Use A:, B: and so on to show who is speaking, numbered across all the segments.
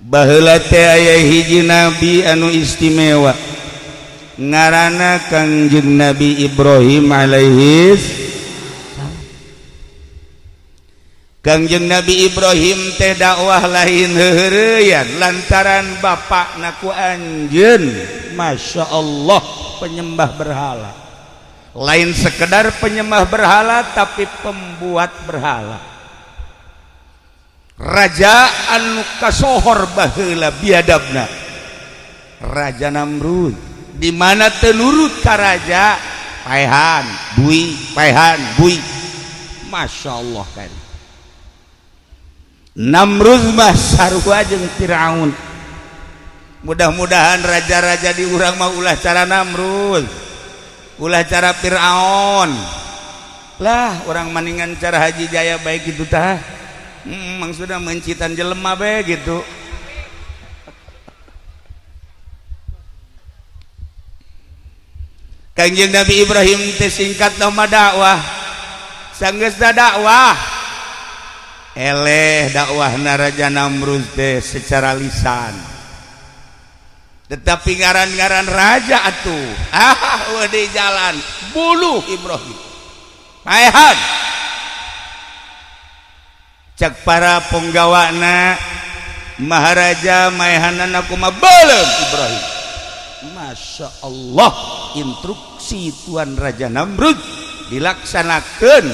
A: baheula teh aya hiji nabi anu istimewa ngaranna Kangjeng Nabi Ibrahim alaihis. Kangjeng Nabi Ibrahim teh dakwah lain heureuyan lantaran bapakna ku anjeun Masya Allah penyembah berhala, lain sekedar penyembah berhala tapi pembuat berhala. Raja anu kasohor baheula biadabna Raja Namrud, di mana teu nurut ka raja paehan bui Masya Allah kan. Namrud mah sarua jeung Firaun. Mudah-mudahan raja-raja di urang mah ulah cara Namrud, ulah cara Firaun lah. Orang maningan cara Haji Jaya baik gitu tah, maksudnya mencitan jelema bae gitu. Kangjeng Nabi Ibrahim teh singkat nama dakwah, sanggeus dakwah eleh dakwahna Raja Namrud teh secara lisan, tetapi ngaran-ngaran raja atuh di jalan buluh Ibrahim paehan. Cek para penggawana Maharaja maehanana kumaha beuleum Ibrahim. Masya Allah, instruksi Tuan Raja Namrud dilaksanakan,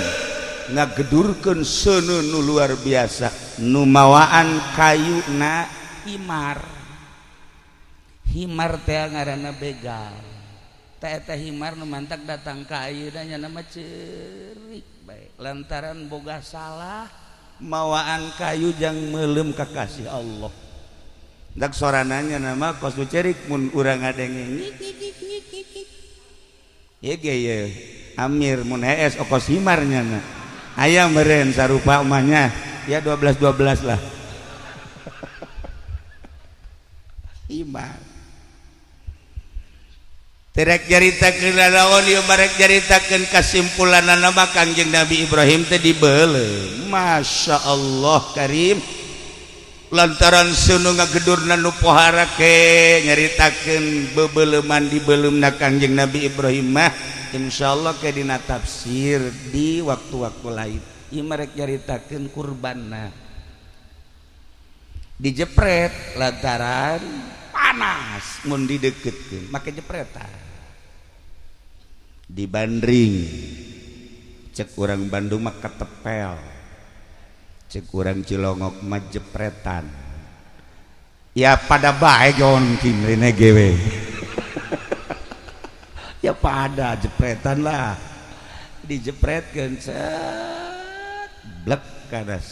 A: ngagedurkeun seuneu nu luar biasa, nu mawaan kayuna himar. Himar teh ngaranna begal, teh eta himar nu mantak datang ka ayeuna nya nama ceurik bae lantaran boga salah mawaan kayu jang meulem kakasih Allah. Dak sorananya nama kosu cerik mun urang ngadenge ye ge ye Amir mun hees okos himarnya na aya meureun sarupa umahnya ya 12 lah himar terek jaritakeun lawan ieu barek jaritakeun kasimpulanna nama Kangjeng Nabi Ibrahim teh dibeuleum. Masya Allah karim lantaran seuneu ngagedurna nu pohara ke nyaritakeun bebeuleuman di beuleumeuna Kangjeng Nabi Ibrahim mah insyaallah ke dina tafsir di waktu-waktu lain. Ieu marek nyaritakeun kurbanna dijepret lantaran panas mun dideukeutkeun make jepretan dibandring. Cek urang Bandung mah ketepel, cek urang Cilongok mah jepretan. Ya pada bae jon kimrine gewe ya pada jepretan lah, dijepretkeun set blek kada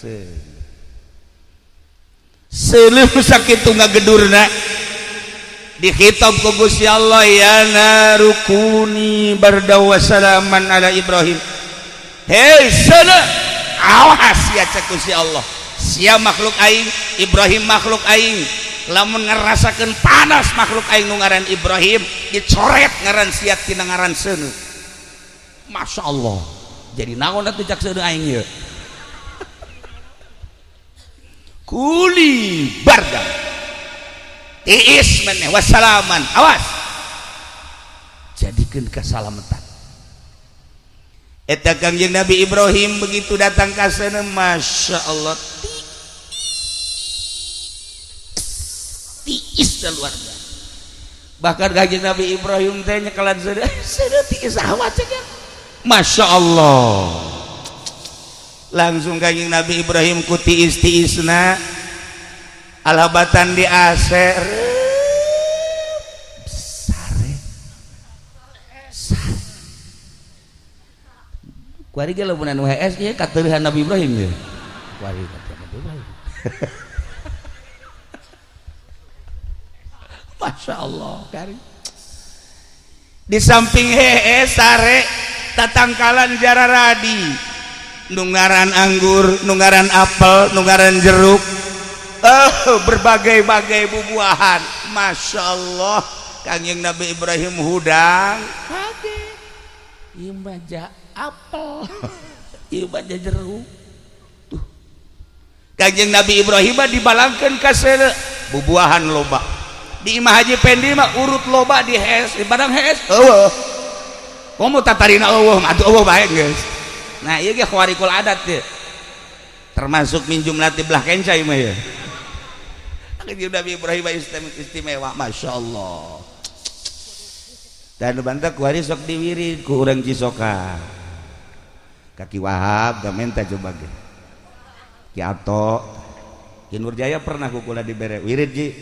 A: seuleuh sakitu ngagedurna dikhitab ku Gusti Allah, ya narukuni barda wa salaman ala Ibrahim. Hei sana awas ya cek Gusti Allah, sia makhluk aing Ibrahim makhluk aing, lamun ngerasakeun panas makhluk aing nu ngaran Ibrahim dicoret ngaran sia tina ngaran seuneu. Masya Allah, jadi naon atuh cak seuneu aing ieu kuli barda tiis maneh wassalaman, awas jadikeun kasalamatan. Eta Kangjeng Nabi Ibrahim begitu datang ka sana, Masya Allah tiis dan luar biasa. Bahkan Kangjeng Nabi Ibrahim teh nyekelan sana tiis awat cenah. Masya Allah, langsung Kangjeng Nabi Ibrahim ku tiis-tiisna alhabatan di AC kuari ge lamun anu HS ieu kateurehan Nabi Ibrahim ye kuari kateurehan Nabi Ibrahim Masya Allah kari di samping HS sare tatangkalan jararadi nungaran anggur, nungaran apel, nungaran jeruk, berbagai-bagai bubuahan. Masya Allah, Kangjeng Nabi Ibrahim hudang kaget ieu baja apel ieu baja jeruk tuh. Kangjeng Nabi Ibrahim dibalangkeun ka seuneu bubuahan loba di Imah Haji Pendi mah urut loba di hes di barang hes kamu tatarina atuh bae geus. Nah ieu ge khawarikul adat teh termasuk min jumlah tiblah kencai mah ya. Kanjeng Nabi Ibrahim istimewa masyaallah. Dan bantah kuari sok diwirid ku urang Cisoka. Kaki Wahab da menta coba ge. Ki Ato, Ki Nurjaya pernah ku kula dibere wirid ji.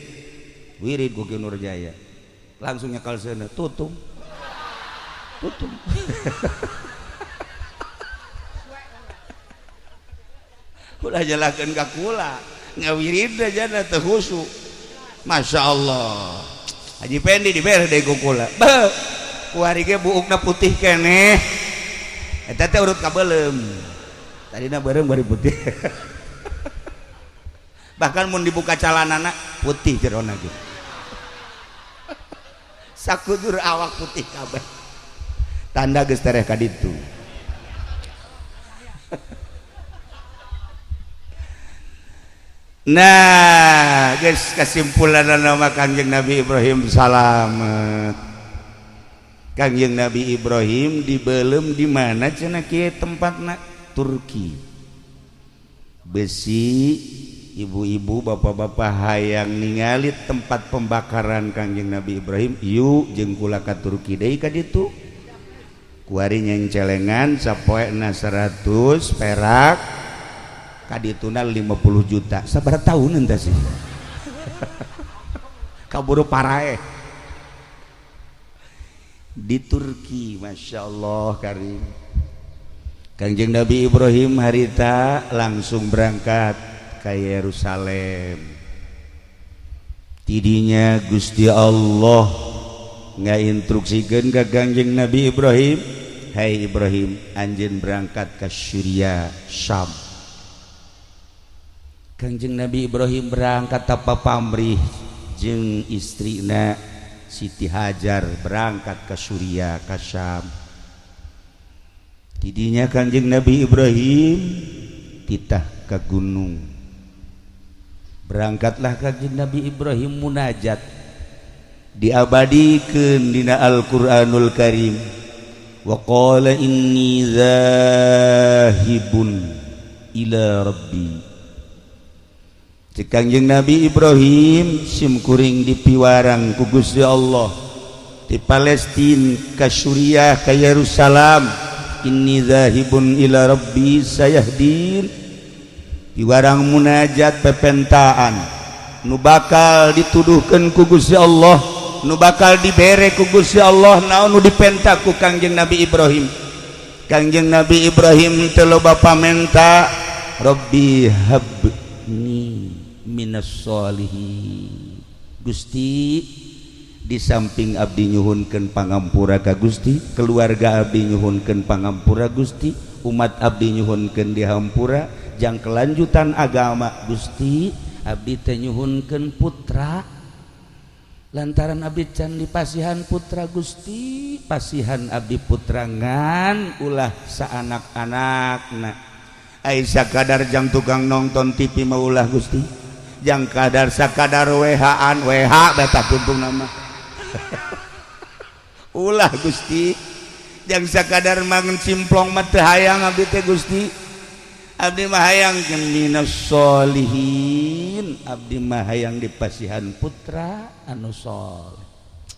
A: Wirid ku Ki Nurjaya. Langsung nyekal seuneu tutung. Tutung. Ulah jalakeun ka kula. Ngawirid aja teh khusyuk. Masyaallah. Haji Pendi dibere deui ku kula. Beuh. Kuari ge buukna putih keneh. Eta teh urut ka beuleum. Tadina beureum bari putih. Bahkan mun dibuka calanana putih jerona ge. Sakudur awak putih kabeh. Tanda geus tereh ka ditu. Nah, guys, kesimpulan nama Kanjeng Nabi Ibrahim salamet. Kanjeng Nabi Ibrahim dibelem di mana cenah kieu tempatna? Turki. Besi ibu-ibu bapak-bapak hayang ningali tempat pembakaran Kanjeng Nabi Ibrahim, yuk jeung kula ka Turki deui ka ditu. Kuari nyencelengan sapoena 100 perak. Kadituna 50 juta. Sabar tahun enta sih. Kaburu parae. Di Turki, Masya Allah karim. Kanjeng Nabi Ibrahim harita langsung berangkat ke Yerusalem. Tidinya Gusti Allah ngainstruksikeun ka Kanjeng Nabi Ibrahim, hai Ibrahim, anjeun berangkat ke Syria, Syam. Kanjeng Nabi Ibrahim berangkat tanpa pamrih jeung istrina Siti Hajar berangkat ke Syria, ke Syam. Tidinya Kanjeng Nabi Ibrahim titah ke gunung. Berangkatlah Kanjeng Nabi Ibrahim munajat diabadikeun dina Al-Qur'anul Karim. Wa qala inni zahibun ila rabbi. Kanjeng Nabi Ibrahim simkuring dipiwarang ku Gusti Allah di Palestina ka Suriah ka Yerusalem. Inni zahibun ila rabbi sayahdin. Piwarang munajat pepentaan nu bakal dituduhkeun ku Gusti Allah, nu bakal dibere ku Gusti Allah, naon nu dipenta ku Kanjeng Nabi Ibrahim. Kanjeng Nabi Ibrahim teu loba pamenta, Rabbi habni minas sholihin. Gusti, di samping abdi nyuhunkeun pangampura ka Gusti, keluarga abdi nyuhunkeun pangampura Gusti, umat abdi nyuhunkeun dihampura, jang kelanjutan agama Gusti, abdi teh nyuhunkeun putra. Lantaran abdi can dipasihan putra Gusti, pasihan abdi putra ngan ulah saanak-anakna. Ai sakadar jang tukang nonton TV maulah Gusti. Jang kadar sakadar WH-an WH beta tuntung nama. Ulah Gusti. Jang sakadar mangun cimplong mah teu hayang abdi teh Gusti. Abdi mah hayang minas sholihin. Abdi mah hayang dipasihan putra anu sholeh.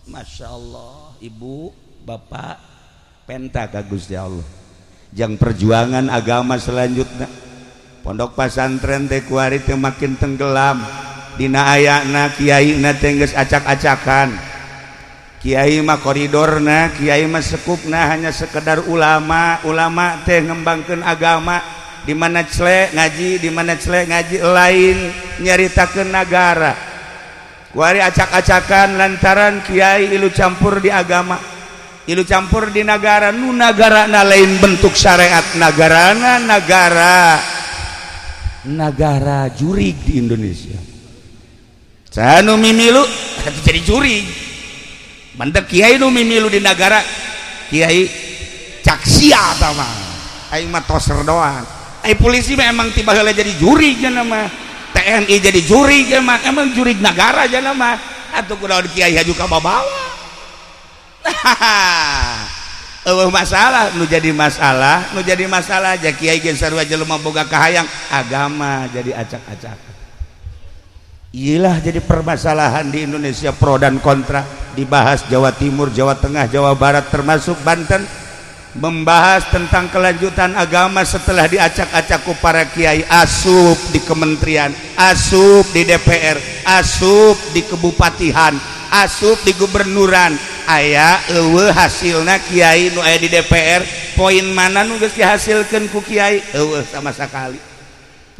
A: Masya Allah, ibu, bapak, penta ka Gusti Allah. Jang perjuangan agama selanjutnya. Pondok pesantren teh kuari teh makin tenggelam. Dina ayana kiaina teh geus acak-acakan. Kiai mah koridorna, kiai mah sekupna hanya sekedar ulama. Ulama teh ngembangkeun agama. Di mana celek ngaji, di mana celek ngaji lain nyaritakeun nagara. Kuari acak-acakan lantaran kiai ilu campur di agama. Ilu campur di negara, nu nagarana lain bentuk syariat, nagarana negara jurig di Indonesia. Sanu mimilu jadi jurig. Mantep kiai nu mimilu di negara, kiai caksia sama. Aing mah toser doang. Ai polisi mah emang tiba heula jadi jurig nya mah. TNI jadi jurig emang jurig negara aja nama atuh kunaon kiai haju ka babawa masalah nu jadi masalah aja kiai ge sarua jelema boga kahayang agama jadi acak-acak. Iyalah jadi permasalahan di Indonesia, pro dan kontra dibahas. Jawa Timur, Jawa Tengah, Jawa Barat termasuk Banten membahas tentang kelanjutan agama setelah diacak-acak ku para kiai, asup di kementerian, asup di DPR, asup di kebupatihan, asup di gubernuran. Aya eueuh hasilna kiai nu aya di DPR, poin mana nu geus dihasilkeun ku kiai eueuh sama sakali.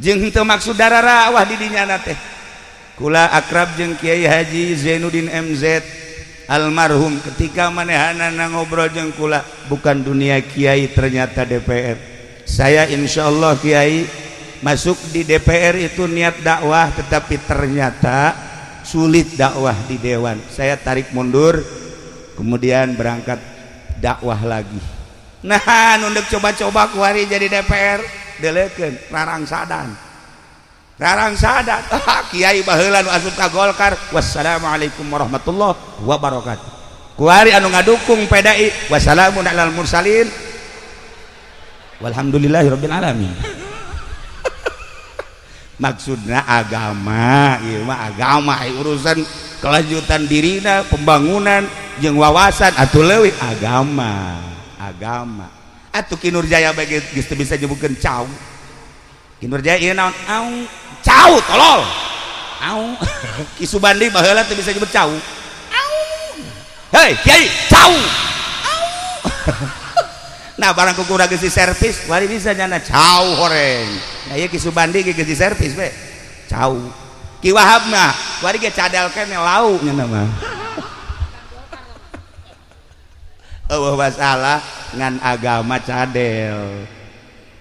A: Jeung henteu maksud dararawah di dinya teh. Kula akrab jeung Kiai Haji Zainuddin MZ almarhum, ketika manehanana ngobrol jeung kula, bukan dunia kiai ternyata DPR. Saya insyaallah kiai masuk di DPR itu niat dakwah, tetapi ternyata sulit dakwah di dewan. Saya tarik mundur, kemudian berangkat dakwah lagi. Nah, nunduk coba-coba kuari jadi DPR, deleukeun Rarang Sadan. Kiai baheula nu asup ka Golkar, wassalamualaikum warahmatullahi wabarakatuh. Kuari anu ngadukung PDI, wassalamun alal mursalin walhamdulillahirabbil alamin. Maksudna agama, ieu mah agama, urusan kelanjutan dirina, pembangunan jeung wawasan atuh leuwih agama. Atuh Kinurjaya bae geus teu bisa nyebutkeun cau. Kinurjaya ieu naon? Au, cau tolol. Au. Ki Subandi baheula teu bisa nyebut cau. Au. Hei, kiai, cau. Au. Nah, barang kukurang geus servis, wari bisa nyana cau horeng. Nah, ieu Ki Subandi ge geus servis we. Cau. Ki Wahab mah wari ge cadel keneh lau nyana mah. Eueuh masalah ngan agama cadel.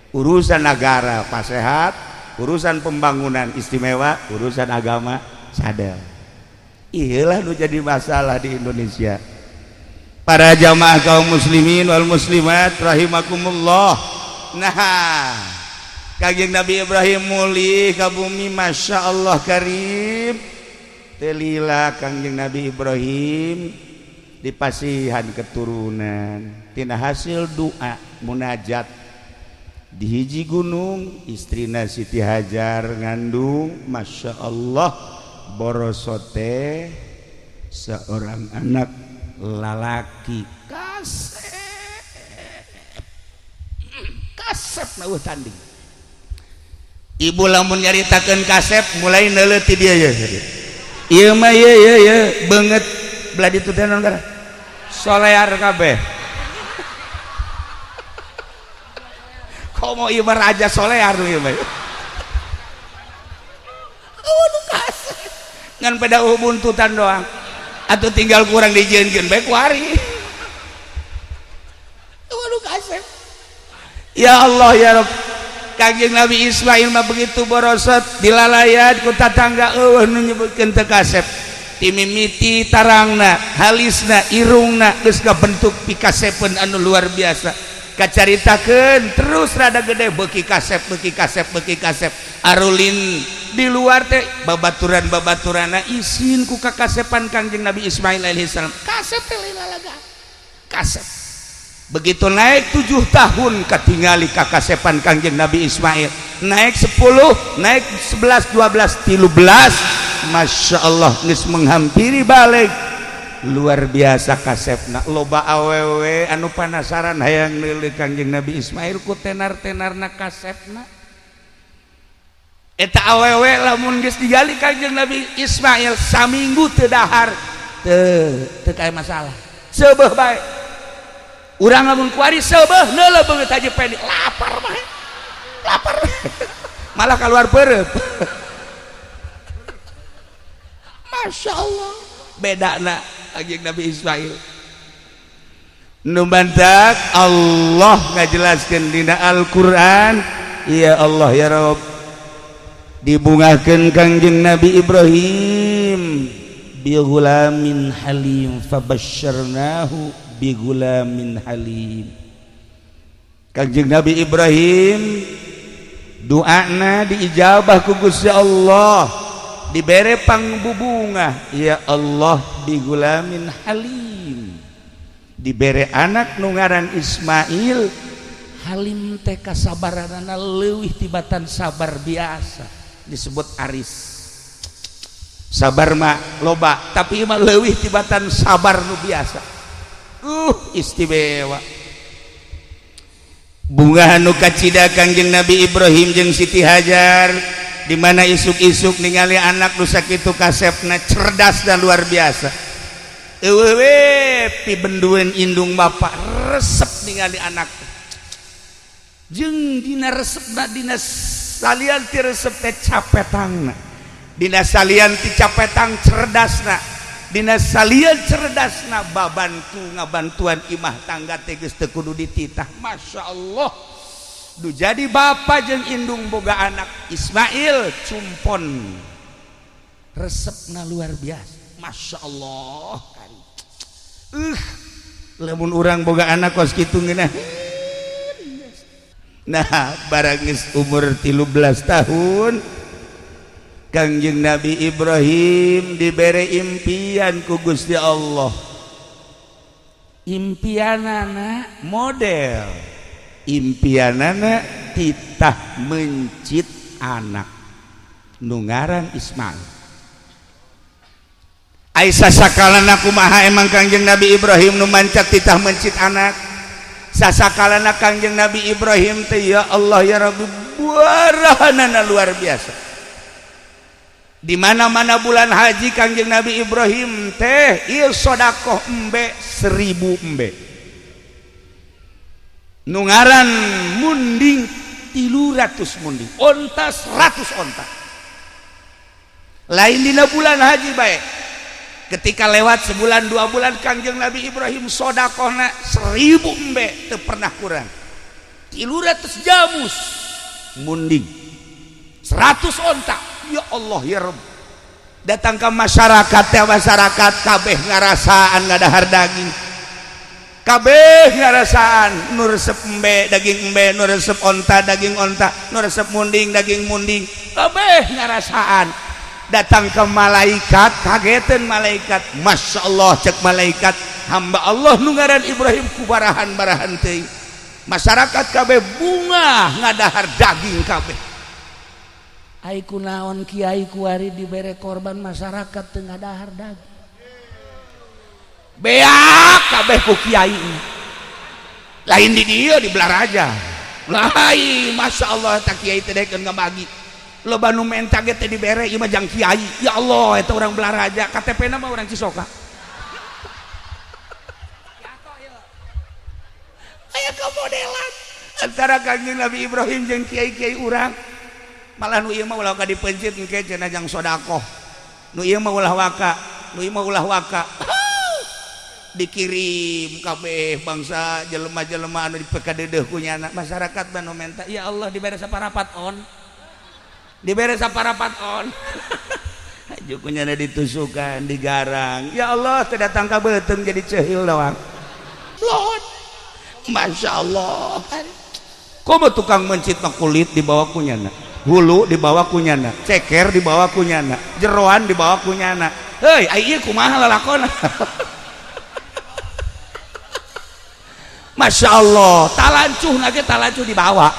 A: Urusan negara pasehat, urusan pembangunan istimewa, urusan agama cadel. Iyalah nu jadi masalah di Indonesia. Para jamaah kaum muslimin wal muslimat rahimakumullah. Nah, Kangjeng Nabi Ibrahim mulih ka bumi, masya Allah karim. Telila Kangjeng Nabi Ibrahim dipasihan keturunan tina hasil doa munajat di hiji gunung. Istrina Siti Hajar ngandung, masya Allah, borosote seorang anak lalaki kasep nauh tanding. Ibu lamun nyaritakeun kasep mulai neuleuti dia ya. Ieu mah ye beungeut belah ditu teh naon gara solear kabeh. Komo ieu raja solear ieu mah. Waduh kasep. Ngan pada buntutan doang. Atuh tinggal kurang dijieunkeun bae ku ari. Waduh kasep. Ya Allah ya Rabb. Kangjeng Nabi Ismail mah begitu borosot dilalayan ku tatangga eueuh nu nyebutkeun teu kasep. Timimiti tarangna, halisna, irungna geus kabentuk pikasepeun anu luar biasa. Kacaritakeun terus rada gede beuki kasep arulin di luar teh babaturan-babaturana isin ku kakasepan Kangjeng Nabi Ismail alaihi salam. Kasep teh lalaga. Kasep. Begitu naik 7 tahun katingali kakasepan Kangjeng Nabi Ismail. Naik 10, naik 11, 12, 13. Masya Allah geus menghampiri balik. Luar biasa kasepna, loba awewe anu penasaran hayang neuleuh Kangjeng Nabi Ismail ku tenar-tenarna kasepna. Eta awewe lamun geus digali Kangjeng Nabi Ismail saminggu teu dahar teu kae masalah. Seubeuh bae. Urang lamun kuari seubeuh neuleuh beungeut haji peni lapar bae. Lapar. Malah keluar peureup. Masya Allah. Bedana Kangjeng Nabi Ismail nu bantak Allah ngajelaskeun dina Al-Qur'an. Ya Allah ya Rabb, dibungakeun Kangjeng Nabi Ibrahim bi gulamin halim fabasyarnahu bi gulamin halim. Kangjeng Nabi Ibrahim doana diijabah ku Gusti Allah, dibere pangbubunga ya Allah bigulamin halim, dibere anak nu ngaran Ismail. Halim teh kasabaranana leuwih tibatan sabar biasa, disebut aris. Sabar mah loba, tapi mah leuwih tibatan sabar nu biasa. Istimewa. Bunga nu kacida Kangjeng Nabi Ibrahim jeung Siti Hajar, di mana isuk-isuk ningali anak nu sakitu kasepna cerdas dan luar biasa. Eueuh pibendueun indung bapa resep ningali anak. Jeung dina resepna dina salian ti resep teh capetangna, dina salian ti capetang cerdasna, dina salian cerdasna babantu ngabantuan imah tangga teh geus teu kudu dititah. Masya Allah, du jadi bapa jeung indung boga anak Ismail cumpon resepna luar biasa. Masya Allah, lamun urang boga anak kos kitu ngeunah. Nah, barang geus umur 13 tahun Kangjeng Nabi Ibrahim dibere impian ku Gusti Allah. Impianana model, impianana titah mencit anak nu ngaran Ismail. Aisyah sakalana kumaha emang Kangjeng Nabi Ibrahim nu mancat titah mencit anak. Sasakalana Kangjeng Nabi Ibrahim teh ya Allah ya Rabbi buarahanana luar biasa. Di mana-mana bulan haji Kangjeng Nabi Ibrahim teh ieu sedekah embe 1000 embe. Nu ngaran munding 300 munding, onta 100 onta. Lain dina bulan haji bae. Ketika lewat sebulan 2 bulan Kangjeng Nabi Ibrahim sedekahna 1000 embe teu pernah kurang. 300 jamus munding 100 onta. Ya Allah ya Rabb, datang ke masyarakat teh masyarakat kabeh ngarasaan ngadahar daging, kabeh ngarasaan nu resep embe daging embe, nu resep onta daging onta, nu resep munding daging munding, kabeh ngarasaan. Datang ke malaikat, kageteun malaikat. Masya Allah cek malaikat, hamba Allah nu ngaran Ibrahim kubarahan-barahan teuing. Masyarakat kabeh bunga ngadahar daging kabeh. Ai kunaon kiai kuari dibere korban masyarakat teu ngadahar daging. Beak kabeh ku kiai. Lain di dieu di Blaraja. Lain Masya Allah tak kiai teh dekeun ngabagi. Loba nu menta ge teh dibere ieu mah jang kiai. Ya Allah eta urang Blaraja, KTP-na mah urang Cisoka. Aya kamodelan antara Kangjeng Nabi Ibrahim jeung kiai-kiai urang. Malah nu ieu mah ulah ka dipencit engke cenah jang sedekah. Nu ieu mah ulah waka, nu ieu mah ulah waka. Dikirim kabeh bangsa jelema-jelema anu dipekadeudeuh ku nyana masyarakat banu menta. Ya Allah dibere saparapat on. Dibere saparapat on. Aju ku nyana ditusukan, digarang. Ya Allah teu datang ka beuteung jadi ceuhil doang. Lord. Masya Allah. Komo tukang mencit mah kulit dibawa ku nyana. Hulu dibawa kunyana, ceker dibawa kunyana, jeroan dibawa kunyana. Hei, ieu kumaha lalakona? Masya Allah, talancuh nage talancuh dibawa.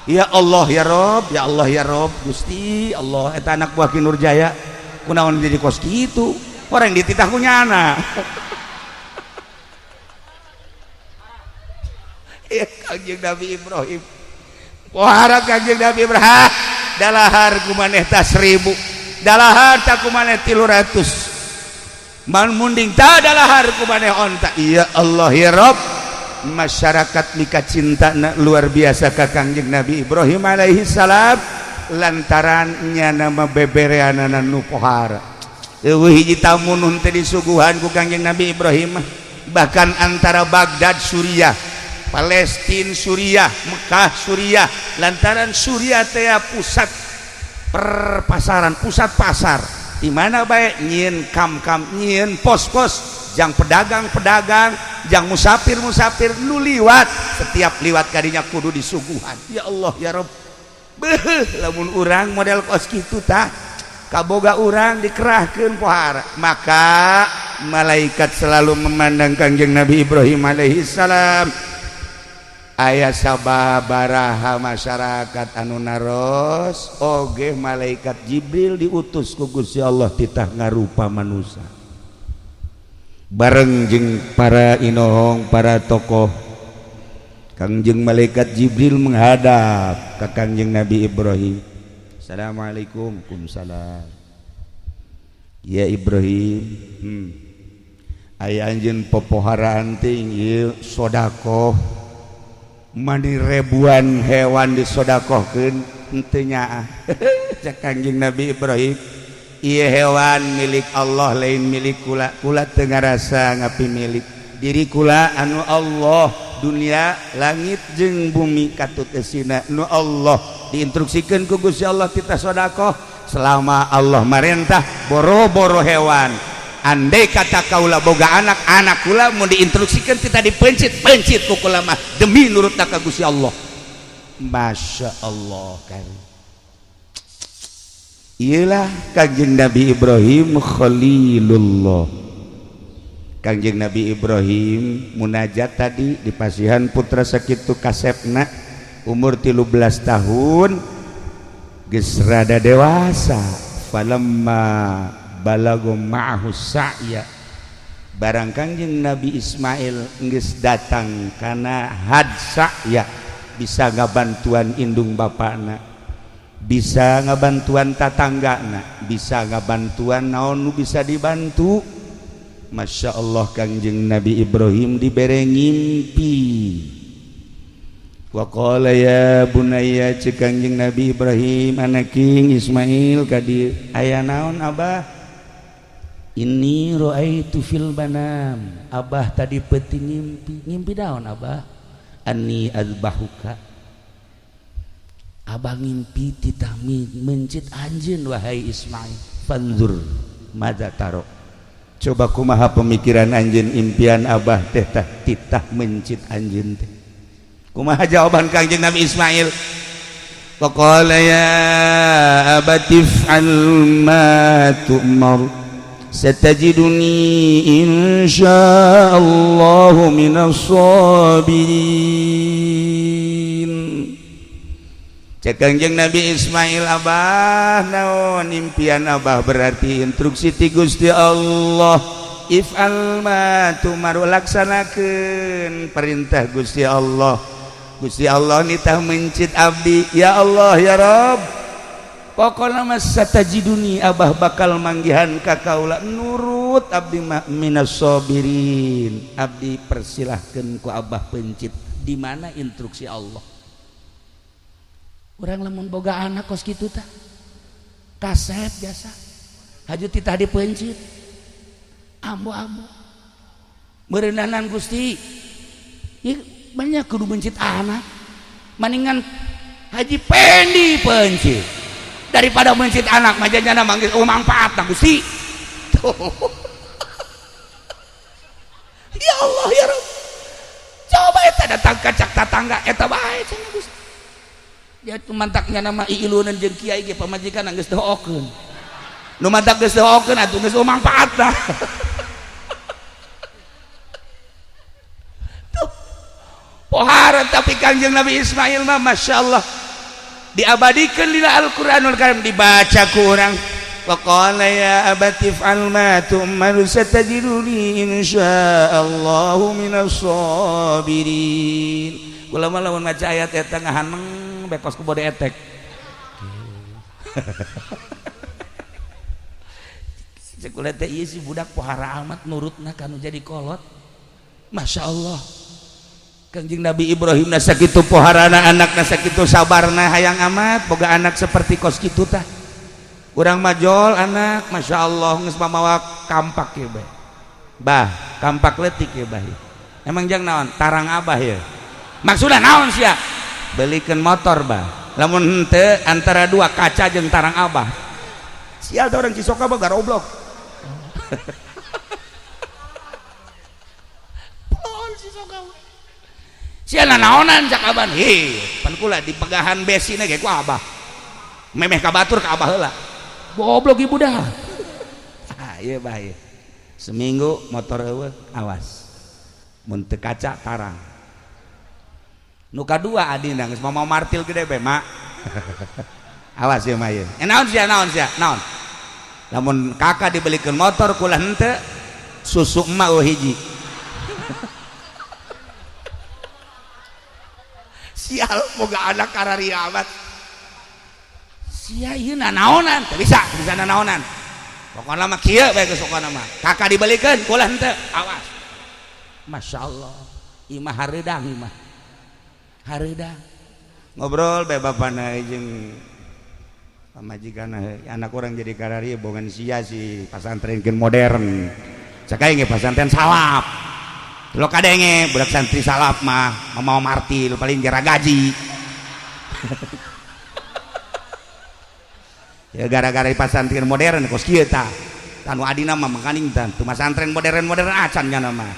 A: Ya Allah ya Rob, ya Allah ya Rob, Gusti Allah, eta anak buah Ki Nurjaya, kunaon jadi kos kitu? Orang dititah kunyana. Ya Kangjeng Nabi Ibrahim. Wahara Kangjeng Nabi Ibrahim dalahar kumaneh ta 1000, dalahar ta kumaneh 300, man munding ta dalahar kumaneh onta. Ya Allah ya Rabb, masyarakat mika cinta luar biasa ka Kangjeng Nabi Ibrahim alaihi salam lantaran nyana bebereanana nu pohara. Eueuh hiji tamu nun teh disuguhan ku Kangjeng Nabi Ibrahim, bahkan antara Baghdad Suriah, Palestina Suriah, Mekah Suriah, lantaran Suriah teh pusat perpasaran, pusat pasar, di mana baik nyieun kam-kam, nyieun pos-pos, jang pedagang-pedagang, jang musafir-musafir nu liwat, setiap liwat kadinya kudu disuguhan. Ya Allah ya Rabb, lamun urang model kos kitu tah kaboga urang dikerahkeun pohara maka malaikat selalu memandang Kangjeng Nabi Ibrahim alaihi salam aya sababaraha masyarakat anu naros oge malaikat Jibril diutus ku Gusti Allah titah ngarupa manusia bareng jeung para inohong para tokoh Kangjeng malaikat Jibril menghadap ke Kangjeng Nabi Ibrahim. Assalamualaikum. Waalaikumsalam. Ya Ibrahim, aya anjeun popoharaan ting ieu sedekah. Mani ribuan hewan disedekahkeun henteu nyaah. Cak Kangjeng Nabi Ibrahim, ieu hewan milik Allah lain milik kula. Kula teu ngarasa ngapimilik. Diri kula anu Allah dunia langit jeung bumi katut esina nu Allah diinstruksikeun ku Gusti Allah kita sedekah selama Allah marentah boro-boro hewan andai kata kaula boga anak kula mun diinstruksikeun kita dipencit ku kula mah demi nurutna ka Gusti Allah. Masya Allah kan iyalah Kangjeng Nabi Ibrahim Khalilullah. Kangjeng Nabi Ibrahim munajat tadi di pasihan putra sakitu kasepna umur 13 tahun geus rada dewasa falamma balagu ma'ahu sa'ya barang Kangjeng Nabi Ismail geus datang kana had sa'ya bisa ngabantuan indung bapana bisa ngabantuan tatanggana bisa ngabantuan naon nu bisa dibantu. Masya Allah Kangjeng Nabi Ibrahim dibere ngimpi wa qala ya bunayya cek Kangjeng Nabi Ibrahim anaking Ismail kadi aya naon abah inni raaitu fil banam abah tadi peuting ngimpi daon abah anni azbahuka abah ngimpi titah mencit anjeun wahai Ismail fanzur madza taro. Coba kumaha pemikiran anjeun impian abah teh tah titah mencit anjeun teh. Kumaha jawaban Kangjeng Nabi Ismail? Faqala ya abati fa'al ma tu'mar satajiduni insyaallahu minas sabirin. Cek Kangjeng Nabi Ismail abah naon impian abah berarti instruksi ti Gusti Allah if'al ma tu'mar laksanakeun perintah Gusti Allah. Gusti Allah nitah mencit abdi ya Allah ya Rabb pokona mas satajiduni abah bakal manggihan ka kaula nurut abdi minas sabirin abdi persilahkeun ku abah pencit di mana instruksi Allah. Urang lamun boga anak kos kitu tah kasep biasa haju titah dipencit ambo-ambo meureunana Gusti ieu banyak kudu mencit anak mendingan haji pendi pencit daripada mencit anak majanya manggil manfaatna Gusti. Ya Allah ya Rabb coba eta datang kacak tatangga eta bae cenah Gusti dia mantaknya nama iilunan jeung kiai ge pamajikan geus doakeun nu mantak geus doakeun atuh geus mangpaatna tuh pohara tapi Kangjeng Nabi Ismail mah masyaallah diabadikeun dina Al-Qur'anul Karim dibaca ku urang wa qala ya abati fa'al ma tu'mar satajiduni insyaallahu minas sabirin. Kula mah lamun maca ayat eta ngahaneng bekos ku bode etek. Cek kula teh ieu si budak pohara amat nurutna kanu jadi kolot. Masya Allah. Kangjeng Nabi Ibrahim na sakitu poharana anakna sakitu sabarna hayang amat boga anak seperti kos kitu tah. Urang majol anak Masya Allah geus mamawa kampak ieu bae. Bah, kampak leutik ieu bah. Emang jang naon? Tarang abah ya. Maksudnya naon sia belikan motor bah lamun henteu antara dua kaca jeung tarang abah sial da orang Cisoka bah garoblok. sia naonan cak abah pan kula di pegahan besina ge ku abah memeh ka batur ka abah heula goblok ibu dah ieu bah ieu seminggu motor eueuh awas mun teu kaca tarang nu kadua adina geus mau martil gede be mak awas ieu mah ieu naon naon lamun kakak dibelikeun motor kula henteu susu emak hiji sial boga anak karari amat sia ieu naonan teu bisa naonan pokona mah kieu bae geus pokona mah kakak dibelikeun kula henteu awas masyaallah imah hareudang imah hareudang ngobrol bae bapana jeung pamajikanna anak orang jadi karari bongan sia si pasantrenkeun modern cakaing ge pasantren salap lo kadenge budak santri salap mah mau martil paling jara gaji ya gara-gara pasantren modern kos kieu tah tanu adina mah mangkaning tah teu pasantren modern acan nya nama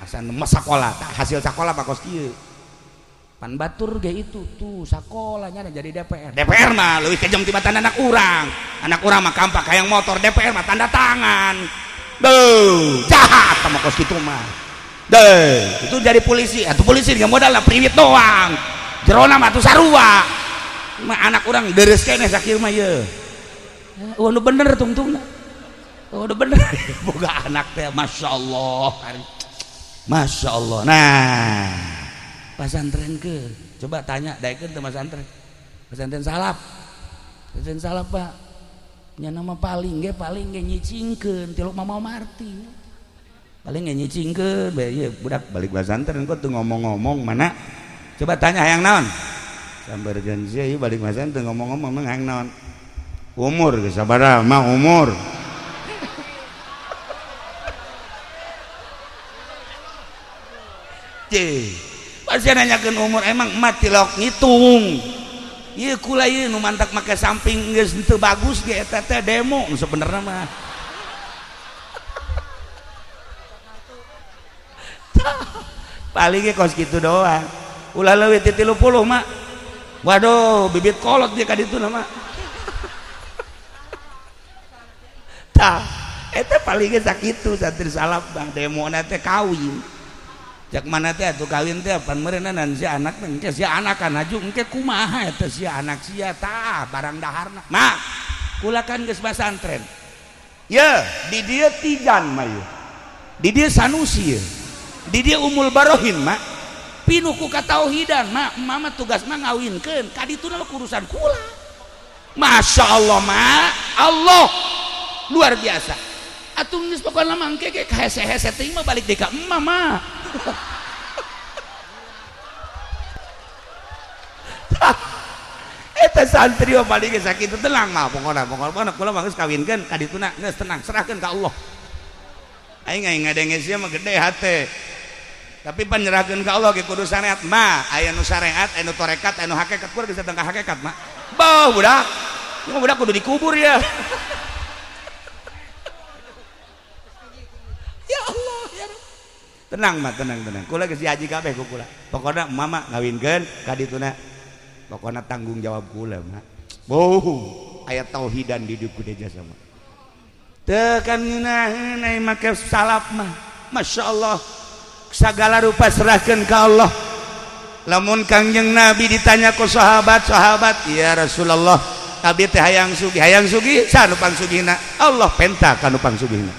A: asan mah sakola tah hasil sakola mah kos kieu pan batur ge itu tuh sakolanya jadi DPR mah leuwih kejam tibatan anak urang mah kampak hayang motor DPR mah tanda tangan deuh jahat sama kos kitu mah deuh itu jadi polisi atuh polisi dengan modal priwit doang jerona mah atuh sarua mah anak urang deres keneh sakieu mah ye nu bener tungtungna nu bener boga anak teh masyaallah nah pasantren ke coba tanya daekeun teh pasantren salap Pak nya nama paling ge nyicingkeun tiluk mau marti paling ge nyicingkeun bae ieu budak balik pasantren kok teu ngomong-ngomong mana coba tanya hayang naon sambar janji ieu balik pasantren teu ngomong-ngomong mah hayang naon umur geus sabaraha mah umur pasti nanyakeun umur emang emak tilok ngitung ieu kula ieu nu mantak make samping geus teu bagus ge eta teh demo sebenarnya mah paling ge kos kitu doang ulah leuwih ti 30 mak waduh bibit kolot dia ka ditu mah tah eta paling ge sakitu santri salap bang demona teh kawin jak mana teh atuh kawin teh pan meureunan si anak engke si anakan haju engke kumaha eta si anak sia tah barang daharna mak kula kan geus pasantren ye di dieu Tijan mah ye di dieu Sanusi ye di dieu Umul Barohin mak pinuh ku katauhidan mak mama tugas mah ngawinkeun ka ditu mah urusan kula masyaallah mak Allah luar biasa atuh geus pokona mah engke ge hese-hese teh mah balik deui ka emma mah eta santri mah paling ge sakitu tenang mah pokona kula mah geus kawinkeun ka dituna geus tenang serahkeun ka Allah aing ngadenge sia mah gede hate tapi penyerahkeun ka Allah ge kudu syariat mah aya nu syariat aya nu torekat aya nu hakikat kudu geus datang ka hakikat mah beuh budak kudu dikubur ya ya Allah ya tenang mah tenang kula geus diaji kabeh ku kula pokona mama ngawinkeun ka dituna pokona tanggung jawab kula mah aya tauhidan di hidup kudu jasa mah teu kan ngeunaheun make salap mah masyaallah sagala rupa serahkeun ka Allah lamun Kangjeng Nabi ditanya ku sahabat ya Rasulullah abdi teh hayang sugih sanu pangsugihna Allah penta kanu pangsugihna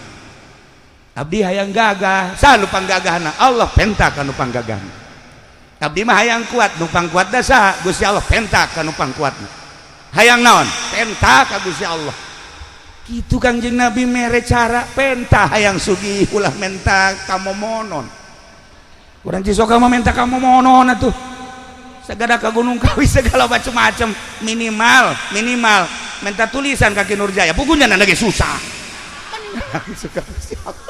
A: abdi hayang gagah sanu panggagahna Allah penta kanu panggagahna abdi mah hayang kuat nu pangkuat dasa Gusti Allah penta kanu pangkuatna hayang naon penta ka Gusti Allah kitu Kangjeng Nabi mere cara penta hayang sugih ulah menta kamomonon urang cisoka mah menta kamomonon atuh sagada ka Gunung Kawi segala macam-macam minimal menta tulisan kaki Nurjaya bukunya nana ge susah suka Gusti Allah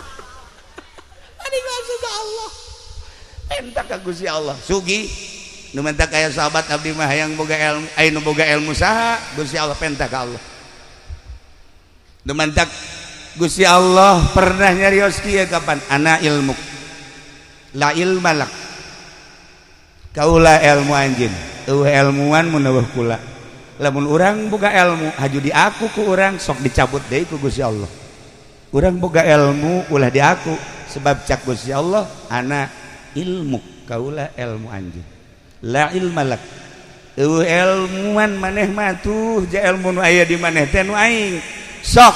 A: suka Allah penta ka Gusti Allah sugi nu menta kaya sahabat abdi mah hayang boga ilmu anu boga ilmu saha Gusti Allah penta ka Allah nu menta Gusti Allah pernah nyarios kieu kapan ana ilmu la ilmalak kaulah ilmu anjeun ilmuwan mun eueuh kula lamun urang boga ilmu haju di aku ku urang sok dicabut deui ku Gusti Allah urang boga ilmu ulah di aku sebab cak Gusti Allah ana ilmu kaulah ilmu anjeun la ilma lak eueuh ilmuwan maneh mah tuh ja ilmu nu aya di maneh teh nu aing sok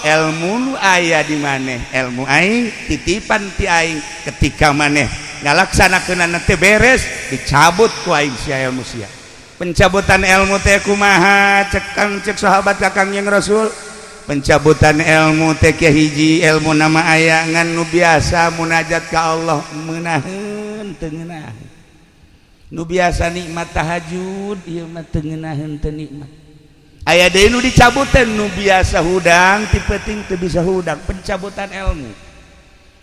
A: ilmu nu aya di maneh ilmu aing titipan ti aing ketika maneh ngalaksanakeunana teh beres dicabut ku aing sia ilmu sia pencabutan ilmu teh kumaha cek sahabat kakang yang Rasul pencabutan ilmu teh hiji ilmu nama aya ngan nu biasa munajat ka Allah meunaheun teu ngeunaheun nu biasa nikmat tahajud ieu mah teu ngeunaheun teu nikmat aya deui nu dicabutan nu biasa hudang ti peuting teu bisa hudang pencabutan ilmu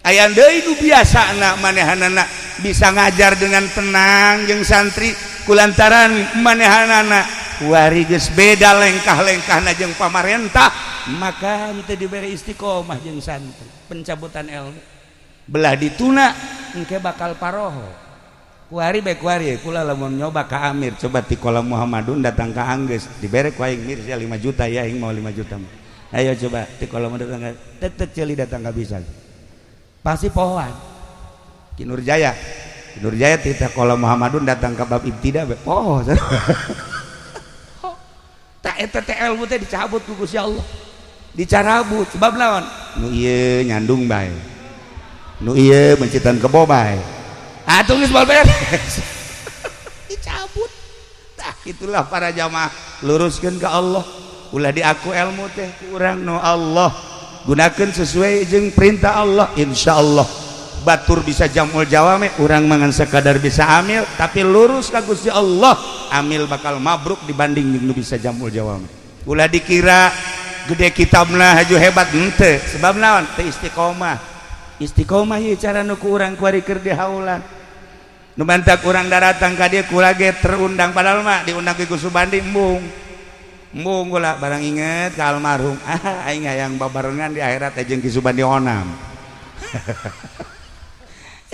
A: aya deui nu biasana manehanana bisa ngajar dengan tenang jeung santri kulantaran manehanana kuari geus beda lengkah-lengkahna jeung pamarentah maka teu dibere istiqomah jeung santri pencabutan ilmu belah dituna engke bakal paroho kuari bae kuari kula lamun nyoba ka Amir coba ti kolam Muhammadun datang ka Anggeus dibere ku aing mir 5 juta ya aing mau 5 juta ayo coba ti kolam datang tetet ceuli datang ka bisa pasti pohoan Ki Nurjaya ti kolam Muhammadun datang ka bab ibtida poho tak eta teh ilmu teh dicabut ku Gusti Allah dicarabut sebab naon nu ieu nyandung bae nu ieu mencitan kebo bae tulis bal beres dicabut tah itulah para jamaah luruskeun ka Allah ulah di aku ilmu teh ku urang nu Allah gunakeun sesuai jeung perintah Allah insyaallah batur bisa jamul jawame urang mangan sekadar bisa amil tapi lurus ka Gusti Allah amil bakal mabruk dibanding nu bisa jamul jawame ulah dikira gede kitabna haju hebat henteu sebab naon teu istiqomah ieu cara nu ku urang kuari keur dihaulan nu mantak urang datang ka dieu kula ge terundang padahal mah diundang ku Subandi embung kula barang inget ka almarhum aing hayang babarengan di akhirat jeung Ki Subandi onam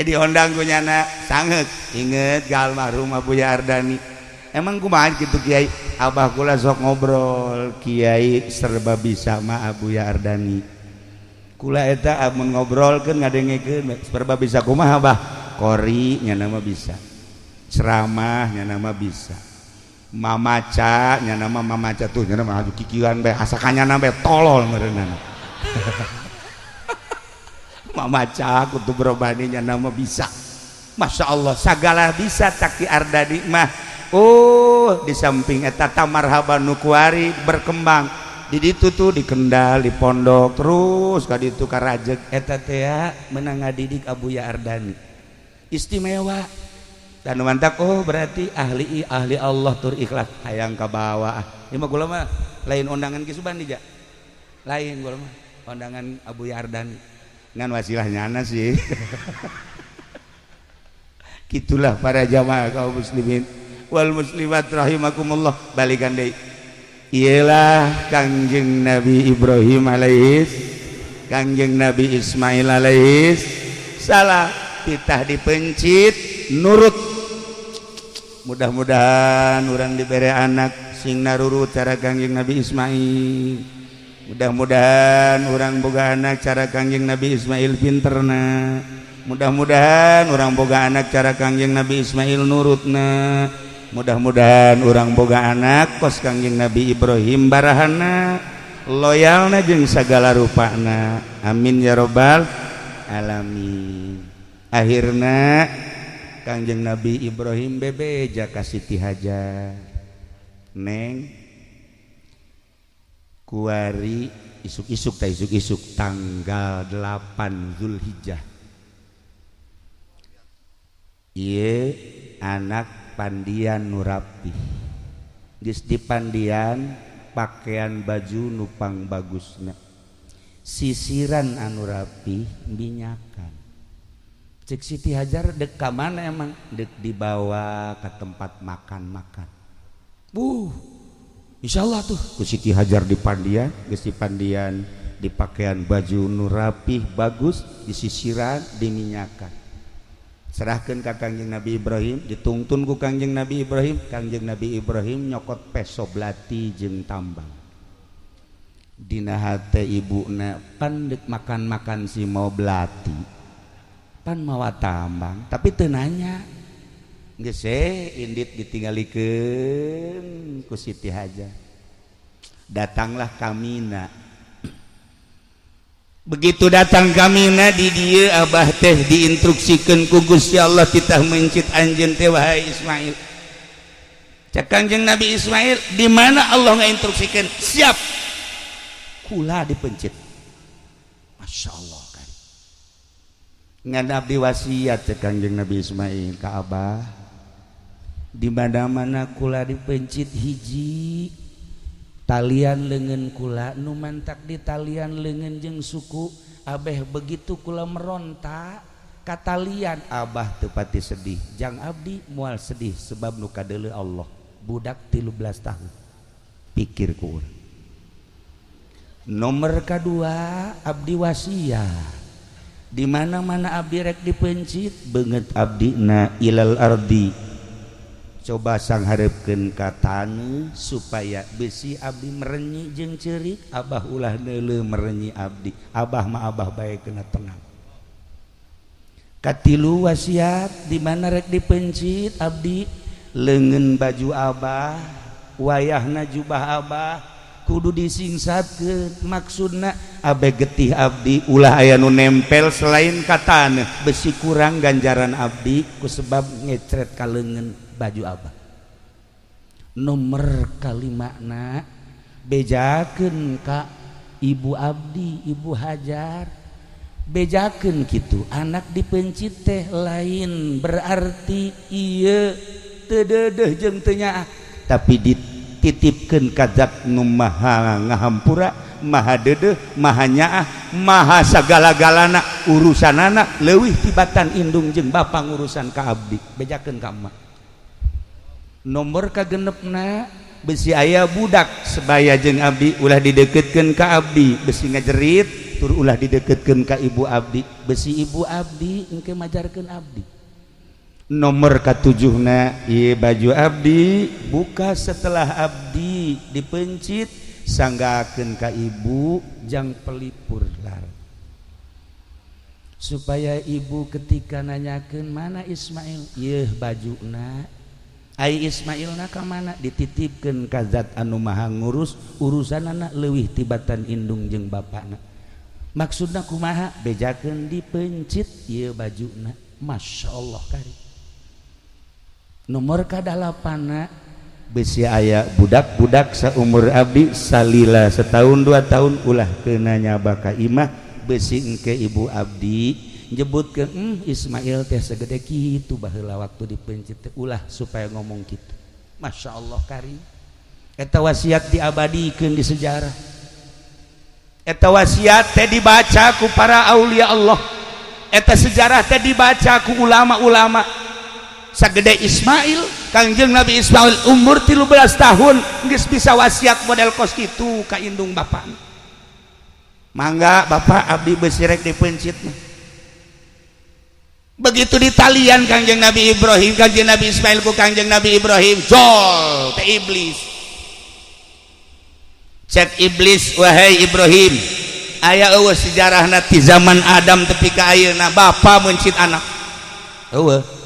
A: diundang ku nyana sangeuk inget ka almarhum Abuya Ardani emang kumaha kitu Kiai abah kula sok ngobrol Kiai serba bisa mah Abuya Ardani kula eta amun ngobrolkeun ngadengekeun serba bisa kumaha abah kori nya nama bisa ceramah nya nama bisa mamaca nya nama mamaca tuh nya nama aju kikiran bae asakanya bae tolol meureunana mamaca kutu berobani nya nama bisa Masya Allah sagala bisa Taki Ardani mah di samping eta tamarhaban nu kuari berkembang di ditu tuh di Kendal di pondok terus ka ditu ka rajeg eta teh meunang ngadidik Abuya Ardani istimewa dan mantap berarti ahli Allah tur ikhlas hayang ka bawah ieu mah kula mah lain undangan Ki Subandi ja lain kula mah undangan Abuya Ardani ngan wasilahnyana sih gitulah para jamaah kaum muslimin wal muslimat rahimakumullah balikan deui ialah Kangjeng Nabi Ibrahim Kangjeng Nabi Ismail salam titah dipencit nurut mudah-mudahan orang diberi anak sing narurut cara Kangjeng Nabi Ismail mudah-mudahan orang boga anak cara Kangjeng Nabi Ismail pinterna mudah-mudahan orang boga anak cara Kangjeng Nabi Ismail nurutna mudah-mudahan orang boga anak kos Kangjeng Nabi Ibrahim barahana loyalna jeung sagala rupana amin ya robbal alamin akhirna Kangjeng Nabi Ibrahim bebeja ka Siti Hajar neng kuari isuk-isuk tanggal 8 Zulhijjah ieu anak pandian nu rapi geus dipandian pakaian baju nupang bagusna sisiran anu rapi minyakan cek Siti Hajar dek ka mana emang dek dibawa ke tempat makan insyaallah tuh ku Siti Hajar dipandian geus dipandian di pakaian baju nu rapih bagus disisiran diminyakan serahkan ke Kangjeng Nabi Ibrahim, ditungtun ku Kangjeng Nabi Ibrahim. Kangjeng Nabi Ibrahim nyokot peso belati jeung tambang. Dina hate ibuna pan dek makan si mau belati, pan mawa tambang, tapi teu nanya. Geus indit ditinggalikeun ku Siti Hajar. Datanglah kamina. Begitu datang kamina di dia abah teh diinstruksikan ku Gusti Allah titah mencit anjeun teh wahai Ismail. Cak Kangjeng Nabi Ismail, di mana Allah ngainstruksikan? Siap. Kula dipencit. Masya Allah kan. Ngan abdi wasiat cak Kangjeng Nabi Ismail ka abah. Di mana-mana kula dipencit hiji talian lengan kula nu mantak di talian lengan jeung suku abeh begitu kula meronta ka talian abah teu pati sedih jang abdi moal sedih sebab nu kadeuleu Allah budak 13 tahun pikir ku urang. Nomor kadua abdi wasiat di mana-mana abdi rek dipencit beungeut abdina ilal ardi coba sangharepkeun ka taneuh supaya besi abdi merenyi jeung ceurik abah ulah neuleuh merenyi abdi abah mah abah bae kena tenang. Katilu wasiat di mana rek dipencit abdi leungeun baju abah wayahna jubah abah kudu disingsatkeun maksudna abeh getih abdi ulah aya nu nempel selain ka taneuh besi kurang ganjaran abdi ku sebab ngecret ka leungeun baju abah. Nomor kalimana bejakeun ka ibu abdi ibu Hajar bejakeun kitu anak dipencit teh lain berarti ieu teu deudeuh jeung teu nyaah tapi dititipkeun ka zat nu maha ngahampura maha deudeuh maha nyaah maha sagala-galana urusanana leuwih tibatan indung jeung bapa ngurusan ka abdi bejakeun ka emak. Nomor kagenepna besi aya budak sebaya jeung abdi ulah dideketkeun ka abdi besi ngajerit tur ulah dideketkeun ka ibu abdi besi ibu abdi engke majarkeun abdi. Nomor katujuhna ieu baju abdi buka setelah abdi dipencit sanggakeun ka ibu jang pelipur lar supaya ibu ketika nanyakeun mana Ismail ieu bajuna ai Ismailna ka mana dititipkeun ka zat anu maha ngurus urusanana leuwih tibatan indung jeung bapana. Maksudna kumaha bejakeun dipencit ieu bajuna. Masyaallah kari. Nomor kadalapana besi aya budak-budak saumur abdi salila setahun 2 tahun ulah keuna nyaba ka imah besi engke ibu abdi nyebutkeun Ismail teh segede kitu baheula waktu dipencit teh ulah supaya ngomong kitu. Masya Allah karim. Eta wasiat diabadikeun di sejarah. Eta wasiat teh dibaca ku para aulia Allah. Eta sejarah teh dibaca ku ulama-ulama. Sagede Ismail, Kangjeng Nabi Ismail umur 13 tahun geus bisa wasiat model kos kitu ka indung bapana. Mangga bapak abdi besi rek dipencit mah. Begitu di talian Kangjeng Nabi Ibrahim, Kangjeng Nabi Ismail ku Kangjeng Nabi Ibrahim, jol teh iblis. Cek iblis, wahai Ibrahim, aya eueuh sejarahna ti zaman Adam tepi ka ayeuna bapa mencit anak. Eueuh.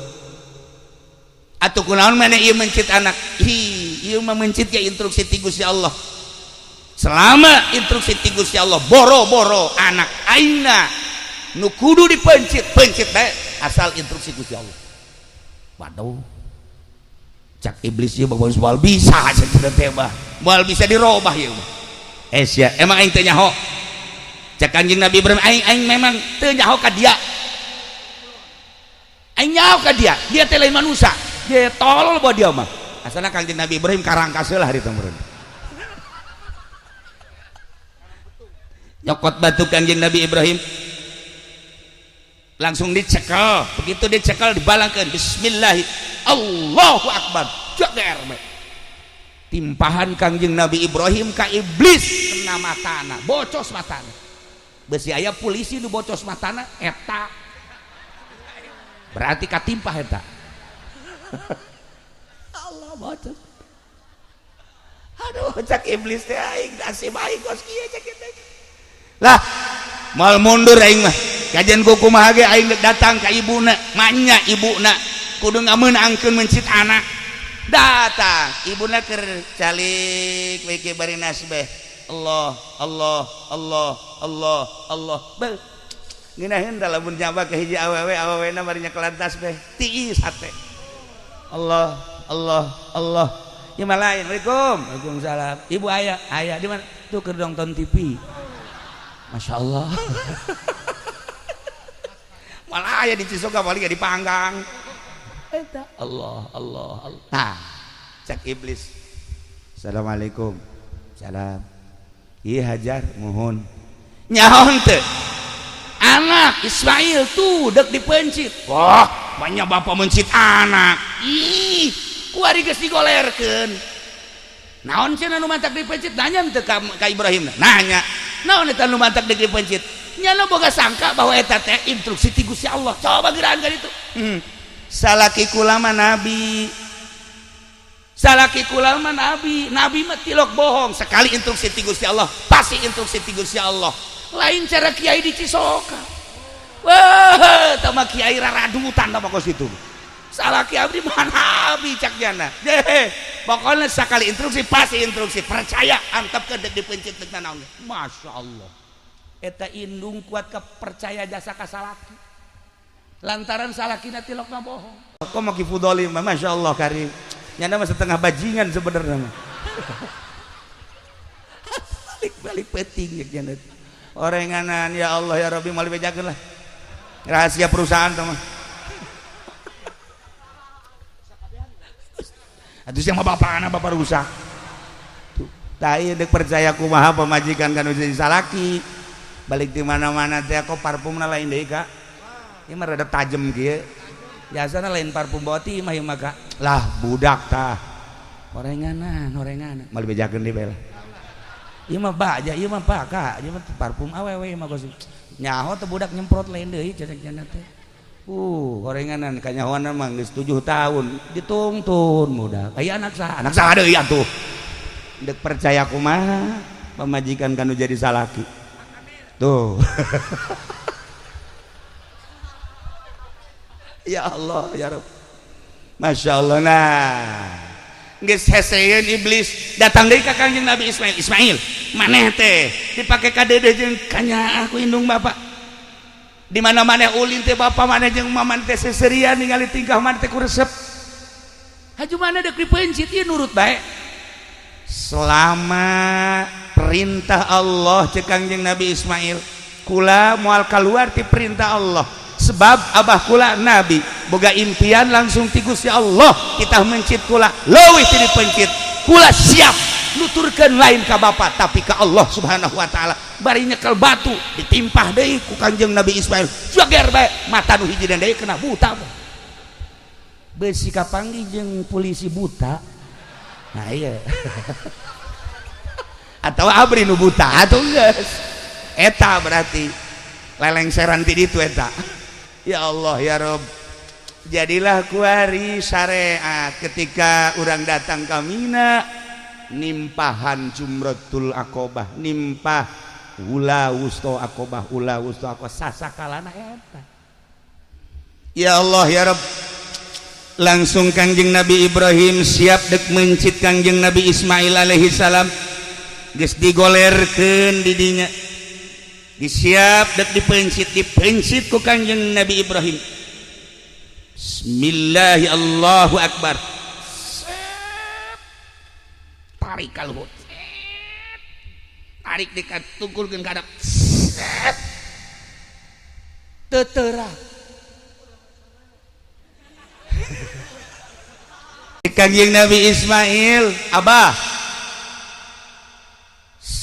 A: Atuh kunaon maneh ieu mencit anak? Ieu mah mencit ya instruksi ti Gusti Allah. Selama instruksi ti Gusti Allah boro-boro anak aina nu kudu dipencit, pencit bae asal instruksi Gusti Allah. Waduh. Cak iblis ieu bae moal bisa cenah teh mah. Moal bisa dirobah ieu mah. Sia, emang aing teu nyaho. Cak Kanjeng Nabi Ibrahim aing memang teu nyaho ka dia. Aing nyaho ka dia. Dia teh lain manusia. Dia tolol bae dia mah. Asalna Kanjeng Nabi Ibrahim karangkaseuh lah harita meureun. Nyokot batu Kanjeng Nabi Ibrahim langsung dicekel. Begitu dicekel dibalangkeun bismillah Allahu akbar jager timpahan Kanjeng Nabi Ibrahim ka iblis kena matana bocos matana besi aya polisi nu bocos matana eta berarti katimpah eta. Allah bocor. Aduh cak iblis teh aing nasib aing kos kieu cak kitu. Lah mal mundur aing mah. Kajian kumaha ge aing datang ka ibuna, manya ibuna kudu ngameunangkeun mencit anak. Datang ibuna keur calik we ke bari nasbeh. Allah Allah Allah Allah Allah. Beuh. Ngeunaheun da lamun nyaba ka hiji awewe-awewena bari nyakelan tasbih tiis hate. Allah Allah Allah. Ya malain. Assalamualaikum. Waalaikumsalam. Ibu ayah di mana? Tuh keur nonton TV. Masya Allah. Malah ayah di Cisoga paling di Panggang. Allah Allah Allah. Nah, cek iblis. Assalamualaikum. Salam. Iya Hajar, mohon. Nyaon teh? Anak Ismail tuh dek dipencit. Wah, banyak bapak mencit anak. Ih, kuari geus digolerkeun. Naon cenah nu mantak dipencit? Nanya teh ka Ibrahim. Nanya. Naon eta nu mantak dipencit? Nyana boga sangka bahwa eta teh instruksi ti Gusti Allah. Coba gerahan ka ditu. Salaki kulama nabi. Salaki kulama nabi. Nabi mah tilok bohong. Sekali instruksi ti Gusti Allah, pasti instruksi ti Gusti Allah. Lain cara kiai di Cisoka. Wah, tama kiai raradutan apa kos itu. Salaki abdi mah nabi cak jana. Deh, pokoknya sekali instruksi pasti instruksi. Percaya antep ke dipencit teh naon. Masya Allah. Eta indung kuat kepercaya jasa ka salaki. Lantaran salakina tilokna bohong. Kok maki fudolim, masya Allah karim. Nyana mah setengah bajingan sebenarnya. Balik peting ya nyana. Orenganan ya Allah ya Rabbi mal bejakeun lah. Rahasia perusahaan teh mah. Atuh sia mah bapana bapak rusak. Tuh, tah ieu deuk percaya kumaha pamajikan kanu jadi salaki. Balik di mana-mana teh kok parfumna lain deui Kak. Ieu mah rada tajem kieu. Biasana lain parfum boti mah ieu mah Kak. Lah budak tah. Orenganan. Mal bejakeun deui bae lah. Ieu mah baja, ieu mah Pak Kak. Ieu mah parfum awewe mah kos. Nyaho teh budak nyemprot lain deui cenah teh. Orenganan kanyahoana mah geus 7 tahun ditungtun budak. Aya anak saha deui atuh. Deuk percaya kumaha pamajikan kanu jadi salaki. Tuh. Ya Allah ya Rabb. Masya Allah. Nah geus heseyeun iblis datang deui ka Kangjeng Nabi Ismail maneh teh dipake ka dedeh jeung kanya aku indung bapak di mana-mana ulin teh bapak maneh jeung maman teh seserian ningali tingkah maneh teh kuresep haju maneh deuk dipencit ieu nurut bae selama perintah Allah cek Kangjeng Nabi Ismail kula moal kaluar ti perintah Allah sebab abah kula nabi boga impian langsung ti Gusti Allah kita mencit kula leuwih ti dipencit kula siap nuturkeun lain ka bapak tapi ka Allah subhanahu wa ta'ala bari nyekel batu ditimpah deui ku Kanjeng Nabi Ismail jager bae mata nu hiji deui kena buta beusi kapanggih jeung polisi buta nah iya atau abri nu buta atuh geus eta berarti lelengseran ti ditu eta. Ya Allah ya Rob, jadilah kuari syariat ketika orang datang ke Mina nimpahan Jumratul Aqobah, nimpah ula wusto Aqobah, ula wusto Aqobah sasakalana eta. Ya Allah ya Rob, langsung Kangjeng Nabi Ibrahim siap dek mencit Kangjeng Nabi Ismail alaihi salam geus digolerkeun di dinya. Disiap dek dipencit ku Kanjeng Nabi Ibrahim. Bismillah Allahu Akbar. Tarik kaluhur. Tarik dekat tungkulkeun ka hadap. Teterak. Kanjeng Nabi Ismail, Abah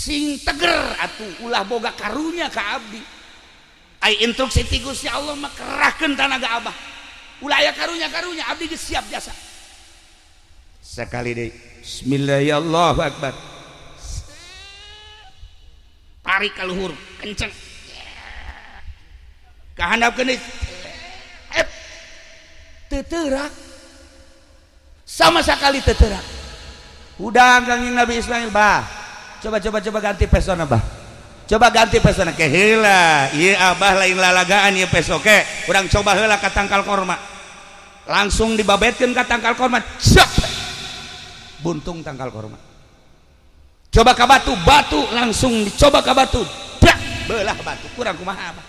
A: sing teger atuh ulah boga karunya ka abdi ai instruksi ti Gusti Allah mah kerahkeun tanaga abah ulah aya karunya abdi geus siap jasa sakali deui bismillahirrahmanirrahim akbar tarik ka luhur kenceng kahandapkeun deui teterak sama sekali teterak. Udah kangjeng Nabi Ismail, bah coba ganti pesona, bah coba ganti pesona ke heula ieu abah lain lalagaan ieu peso ke urang coba heula ka tangkal korma, langsung dibabetkeun ka tangkal korma, cep buntung tangkal korma. Coba ka batu langsung dicoba ka batu, belah batu. Kurang kumaha, abah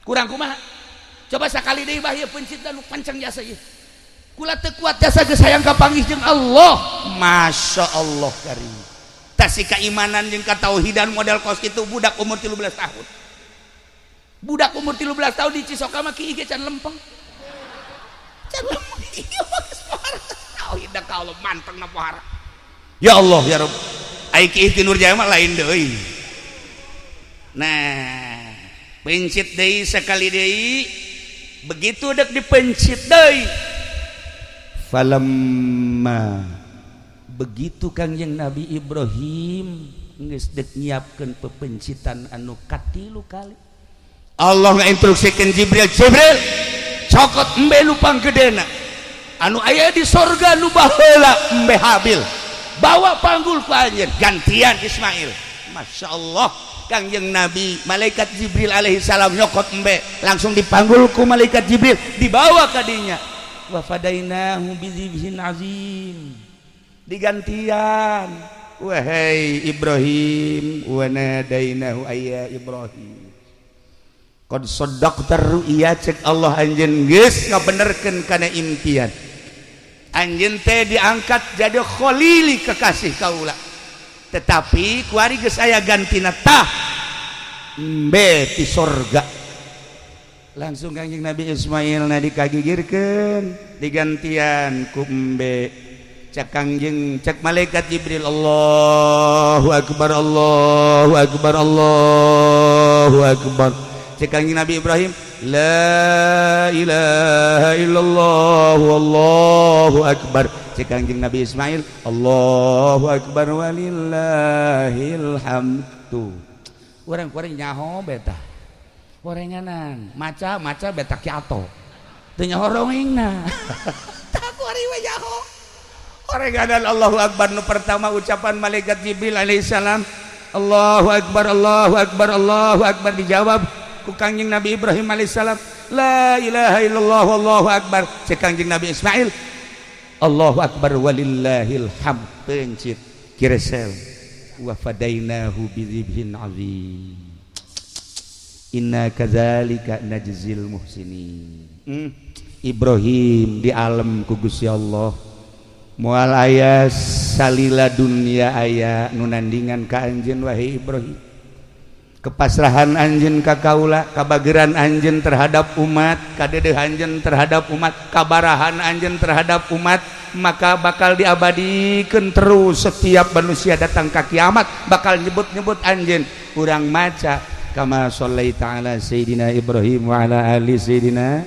A: kurang kumaha. Coba sekali deui bah ieu pencit dan pancang jasa ieu. Kula teu kuat jasa geus hayang kapanggih jeung Allah. Masya Allah karim. Tasi keimanan jeung katauhidan model kos kitu budak umur 13 tahun. Budak umur 13 tahun di Cisoka mah kieu ge can lempeng. Can lempeng ieu geus pohara. Tauhid ka Allah mantengna pohara. Ya Allah ya Rabb. Ai kieu ti Nurjaya mah lain deui. Nah, pencit deui sekali deui. Begitu dek dipencit deui falamma begitu kangjeng Nabi Ibrahim geus dek nyiapkeun pepencitan anu katilu kali Allah ngainstruksikeun Jibril cokot embe nu panggedena anu aya di sorga nu baheula embe Habil bawa panggul ku anjeun gantian Ismail. Masya Allah kangjeng Nabi malaikat Jibril alaihi salam nyokot embe langsung dipanggul ku malaikat Jibril dibawa ka dinya wa fadainahu bizibhin azim digantian wahai Ibrahim wa nadainahu ayya Ibrahim qad saddaqta ru'ya cek Allah anjeun geus ngabenerkeun kana impian anjeun teh diangkat jadi khalili kekasih kaula. Tetapi kuari geus aya gantina tah embe ti sorga. Langsung kangjeng Nabi Ismail na dikagigirkeun digantian ku embe cek kangjeng cek malaikat Jibril Allahu akbar Allahu akbar Allahu akbar cek kangjeng Nabi Ibrahim la ilaha illallah wallahu akbar cek kangjeng Nabi Ismail Allahu akbar walillahil hamdu. Urang-urang nyaho beta orenganan maca beta kiato teu nyaho rongengna tak kuari we nyaho orenganan Allahu akbar nu pertama ucapan malaikat Jibril alaihi salam Allahu akbar Allahu akbar Allahu akbar dijawab ku kangjeng Nabi Ibrahim alaihi salam la ilaha illallah wallahu akbar cek kangjeng Nabi Ismail Allahu akbar walillahil hamd pencit kiresel wa fadainahu bidzibhin azim inna kadzalika najzil muhsinin. Ibrahim di alam ku Gusti Allah moal aya salila dunya aya nu nandingan ka anjeun wahai Ibrahim kepasrahan anjeun ka kaula kabageran anjeun terhadap umat kadeudeung anjeun terhadap umat kabarahan anjeun terhadap umat maka bakal diabadikeun terus setiap manusia datang ka kiamat bakal nyebut-nyebut anjeun. Urang maca kama shallaita ala sayidina Ibrahim wa ala ali sayidina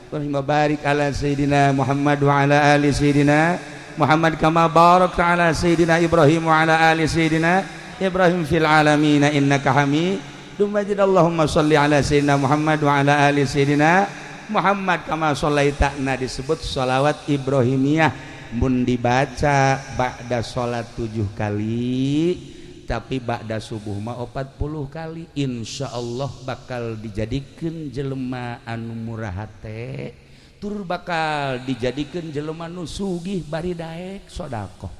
A: Ibrahim barik ala sayidina Muhammad wa ala ali sayidina Muhammad kama barakta ala sayidina Ibrahim wa ala ali sayidina Ibrahim fil alamin innaka Hamidum Majid. Allahumma shalli ala sayyidina Muhammad wa ala ali sayyidina Muhammad kama shallaita na disebut sholawat Ibrahimiyah mun dibaca ba'da sholat 7 kali tapi ba'da subuh mah 40 kali insyaallah bakal dijadikeun jelema anu murah hate tur bakal dijadikeun jelema nu sugih bari daek sedekah.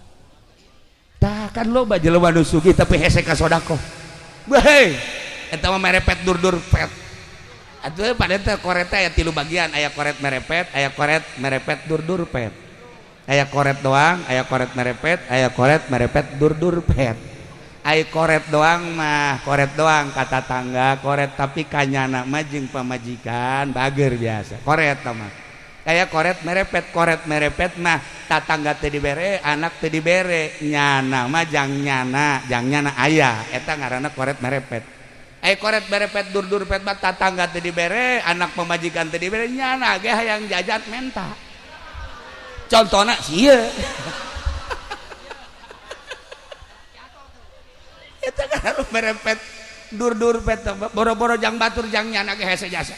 A: Tah kan loba jelema nu sugih tapi hese ka sedekah. Beuh, eta mah merepet dur-dur pet. Atuh pada teh koret aya 3 bagian, aya koret merepet dur-dur pet. Aya koret doang, aya koret merepet dur-dur pet. Aya koret doang mah, koret doang kata tangga, koret tapi kanyana mah jeung pamajikan bager biasa. Koret mah. Aya koret merepet mah tatangga teu dibere, anak teu dibere, nyana mah jang nyana aya, eta ngaranna koret merepet. Aya koret merepet dur-dur pet mah tatangga teu dibere, anak pemajikan teu dibere, nyana ge hayang jajat menta. Contona sieu. Eta kan merepet dur-dur pet boro-boro jang batur jang nyana ge hese jasa.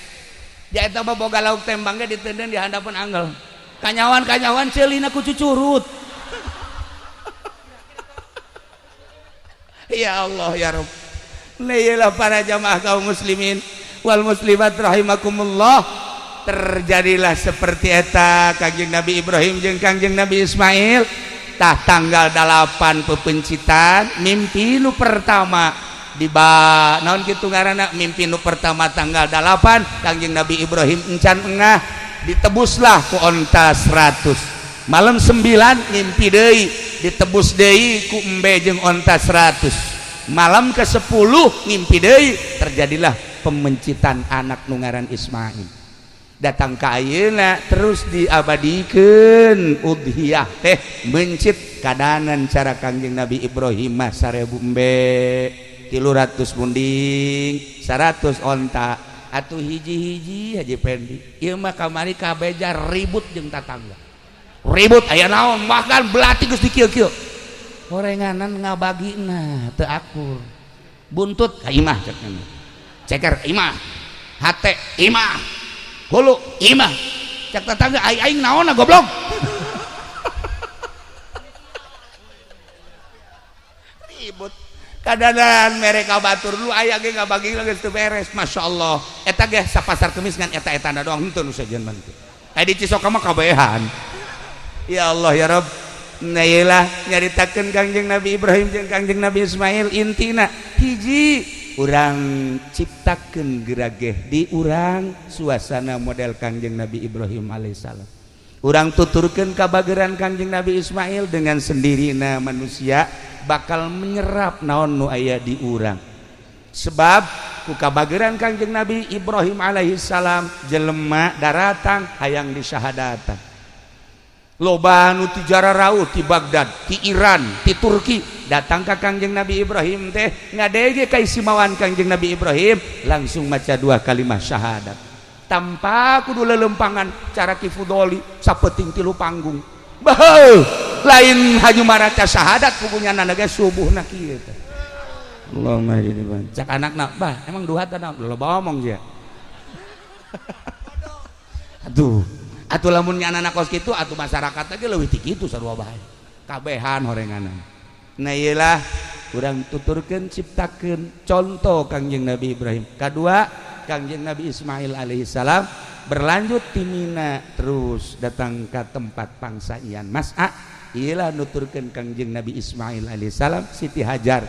A: dia eta mah boga lauk tembang ge diteudeun di handapan anggel kanyawan ceulina ku cucurut. Ya Allah ya Rabb. Lailah para jamaah kaum muslimin wal muslimat rahimakumullah, terjadilah seperti eta Kangjeng Nabi Ibrahim jeung Kangjeng Nabi Ismail tah tanggal 8 pepencitan mimpi nu pertama naon kitu ngaranna mimpi nu pertama tanggal 8 Kangjeng Nabi Ibrahim encan engah ditebuslah ku onta 100 malam 9 mimpi deui ditebus deui ku embe jeung onta 100 malam ke-10 mimpi deui terjadilah pemencitan anak nu ngaran Ismail datang ka ayeuna terus diabadikeun udhiyah teh mencit kadanan cara Kangjeng Nabi Ibrahim mah 1000 embe 300 munding 100 onta atuh hiji-hiji Haji Pendi ieu mah kamari kabeja ribut jeung tatangga ribut aya naon bahkan belati geus dikieu-kieu gorenganan ngabagina teu akur buntut ka imah ceker imah hate imah hulu imah cek tetangga aing naon goblok ribut kadanan mereka batur dulu aya ge ngabagi geus teu beres masyaallah eta ge sapasar kemis ngan eta-etana doang henteu nu sajeun mah aya di Cisoka mah kabehan ya Allah ya Rabb. Nah iyalah nyaritakeun Kangjeng Nabi Ibrahim jeung Kangjeng Nabi Ismail intina hiji urang ciptakeun gerageh di urang suasana model Kangjeng Nabi Ibrahim alaihissalam urang tuturkeun kabageran Kangjeng Nabi Ismail dengan sendirina manusia bakal menyerap naon nu aya di urang sebab ku kabageran Kangjeng Nabi Ibrahim alaihissalam jelema daratang hayang disyahadatan loba nu ti Jararau ti Baghdad ti Iran ti Turki datang ka Kangjeng Nabi Ibrahim teh ngadege kaisimawan Kangjeng Nabi Ibrahim langsung maca 2 kalimah syahadat tanpa kudu lelempangan cara kifudoli sapeting 3 panggung baheul lain haju maraca syahadat kubunyana ge subuhna kieu teh Allahumma ini cak anakna bah emang duhatan naon loba omong sia atuh lamun anak kos kitu atuh masyarakat ge leuwih ti kitu sarua bae kabehan horenganan. Nah iyalah urang tuturkeun ciptakeun contoh Kangjeng Nabi Ibrahim. Kadua Kangjeng Nabi Ismail alaihissalam berlanjut ti Mina terus datang ke tempat pangsa Ian Mas'a iyalah nuturkeun Kangjeng Nabi Ismail alaihissalam Siti Hajar.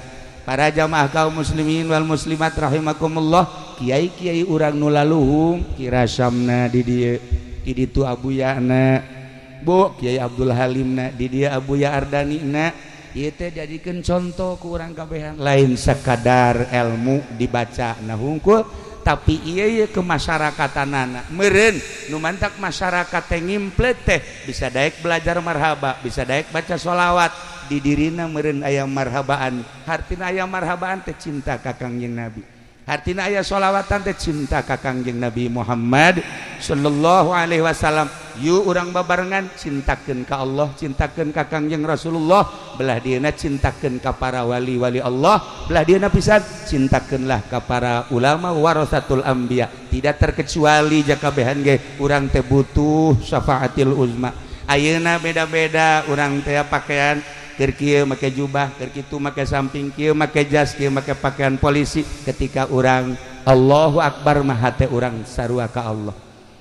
A: Para jamaah kaum muslimin wal muslimat rahimakumullah kiai-kiai urang nu laluhung Ki Rasyamna di dieu di ditu abuyana Bu Kiai Abdul Halimna di dia Abuya Ardanina ieu teh jadikeun contoh ku urang kabehan lain sekadar ilmu dibaca nah hungkul tapi ieu ke masyarakatanana meureun nu mantak masyarakat teh ngimplet teh bisa daek belajar marhaba bisa daek baca sholawat di dirina meureun aya marhabaan hartina aya marhabaan teh cinta ka Kangjeng Nabi artina aya sholawatan teh cinta ka Kangjeng Nabi Muhammad sallallahu alaihi wasallam yuk urang babarengan cintakeun ka Allah cintakeun ka Kangjeng Rasulullah belah dieuna cintakeun ka para wali-wali Allah belah dieuna pisan cintakeunlah ka para ulama warasatul anbiya tidak terkecuali jakabehan ge urang teh butuh syafaatil uzma ayeuna beda-beda urang teh pakaian keur kieu make jubah keur kitu make samping kieu make jas kieu make pakaian polisi ketika urang Allahu Akbar mah hate urang sarua ka Allah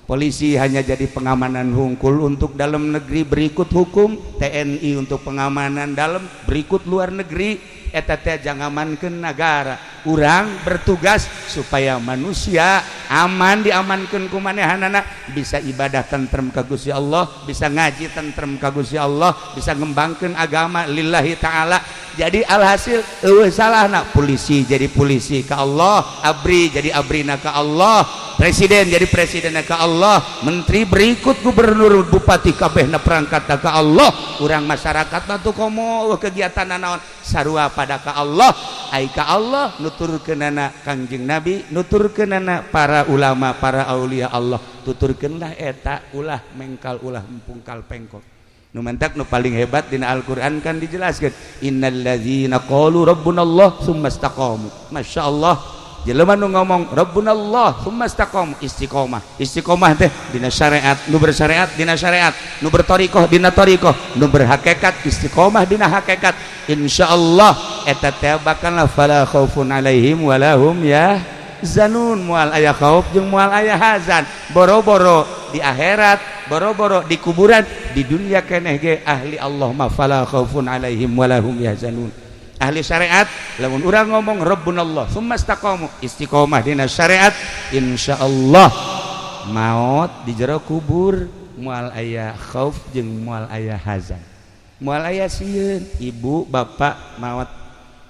A: polisi hanya jadi pengamanan hungkul untuk dalam negeri berikut hukum TNI untuk pengamanan dalam berikut luar negeri eta teh jangamankeun negara urang bertugas supaya manusia aman diamankeun ku manehanana bisa ibadah tentrem ka Gusti Allah bisa ngaji tentrem ka Gusti Allah bisa ngembangkeun agama lillahi taala jadi alhasil eueuh salahna polisi jadi polisi ka Allah abri jadi abrina ka Allah presiden jadi presidenna ka Allah menteri berikut gubernur bupati kabehna perangkat ka Allah urang masyarakat mah tuh komo kegiatan naon sarua pada ka Allah ai ka Allah nuturkeunana Kangjeng Nabi nuturkeunana para ulama para aulia Allah tuturkeunlah eta ulah mengkal ulah empungkal pengkol nu mantak nu paling hebat dina Al-Qur'an kan dijelaskeun innallazina qalu rabbunallah tsumma istaqamu masyaallah jelema nu ngomong Rabbunallah tsumma istaqom istiqomah. Istiqomah teh dina syariat, nu bersyariat dina syariat, nu berthariqah dina thariqah, nu berhakikat istiqomah dina hakikat. Insyaallah eta teh bakalna fala khaufun alaihim wala hum yahzanun. Moal aya khauf jeung moal aya hazan. Boro-boro di akhirat, boro-boro di kuburan, di dunia keneh ge ahli Allah ma fala khaufun alaihim wala hum yahzanun. Ahli syariat lamun urang ngomong Rabbunallah tsumma istaqamu istiqomah dina syariat, insyaallah maut di jero kubur moal aya khauf jeung moal aya hazan, moal aya sieun ibu bapak maut.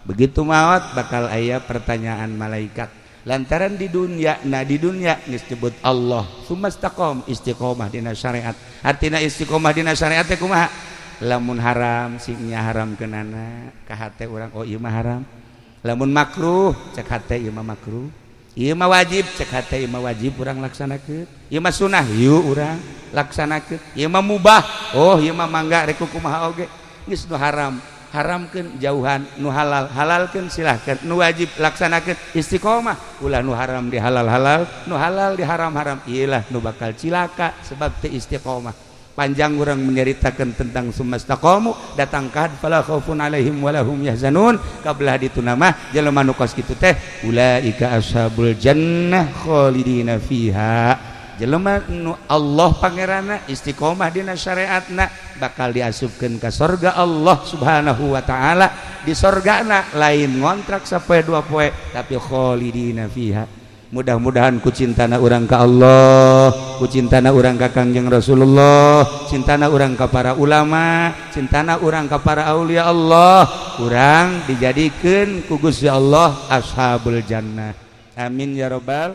A: Begitu maut bakal aya pertanyaan malaikat lantaran di dunia. Nah di dunia geus disebut Allah tsumma istaqam istiqomah dina syariat. Artina istiqomah dina syariat teh kumaha? Lamun haram singnya haram kenana ka hate urang, oh ieu mah haram. Lamun makruh cek hate ieu mah makruh. Ieu mah wajib cek hate ieu mah wajib urang laksanakeun. Ieu mah sunah ieu urang laksanakeun. Ieu mah mubah, oh ieu mah mangga rek kumaha oge. Geus nu haram haramkeun jauhan, nu halal halalkeun silahkeun, nu wajib laksanakeun istiqomah. Ulah nu haram di halal halal, nu halal di haram haram. Iyalah nu bakal cilaka sebab teu istiqomah. Panjang orang menceritakan tentang tsumma istaqamu, datang kad fala khaufun alaihim wala hum yahzanun. Kabelah ditu nama jelema nu kos kitu teh ulaika ashabul jannah khalidina fiha. Jelema nu Allah pangeranna istiqomah dina syariatna bakal diasupkeun ka surga Allah Subhanahu wa taala. Di surgana lain ngontrak sapoe dua poe tapi khalidina fiha. Mudah-mudahan ku cintana urang ka Allah, ku cintana urang ka Kangjeng Rasulullah, cintana urang ka para ulama, cintana urang ka para aulia Allah, urang dijadikeun ku Gusti Allah ashabul jannah. Amin ya rabbal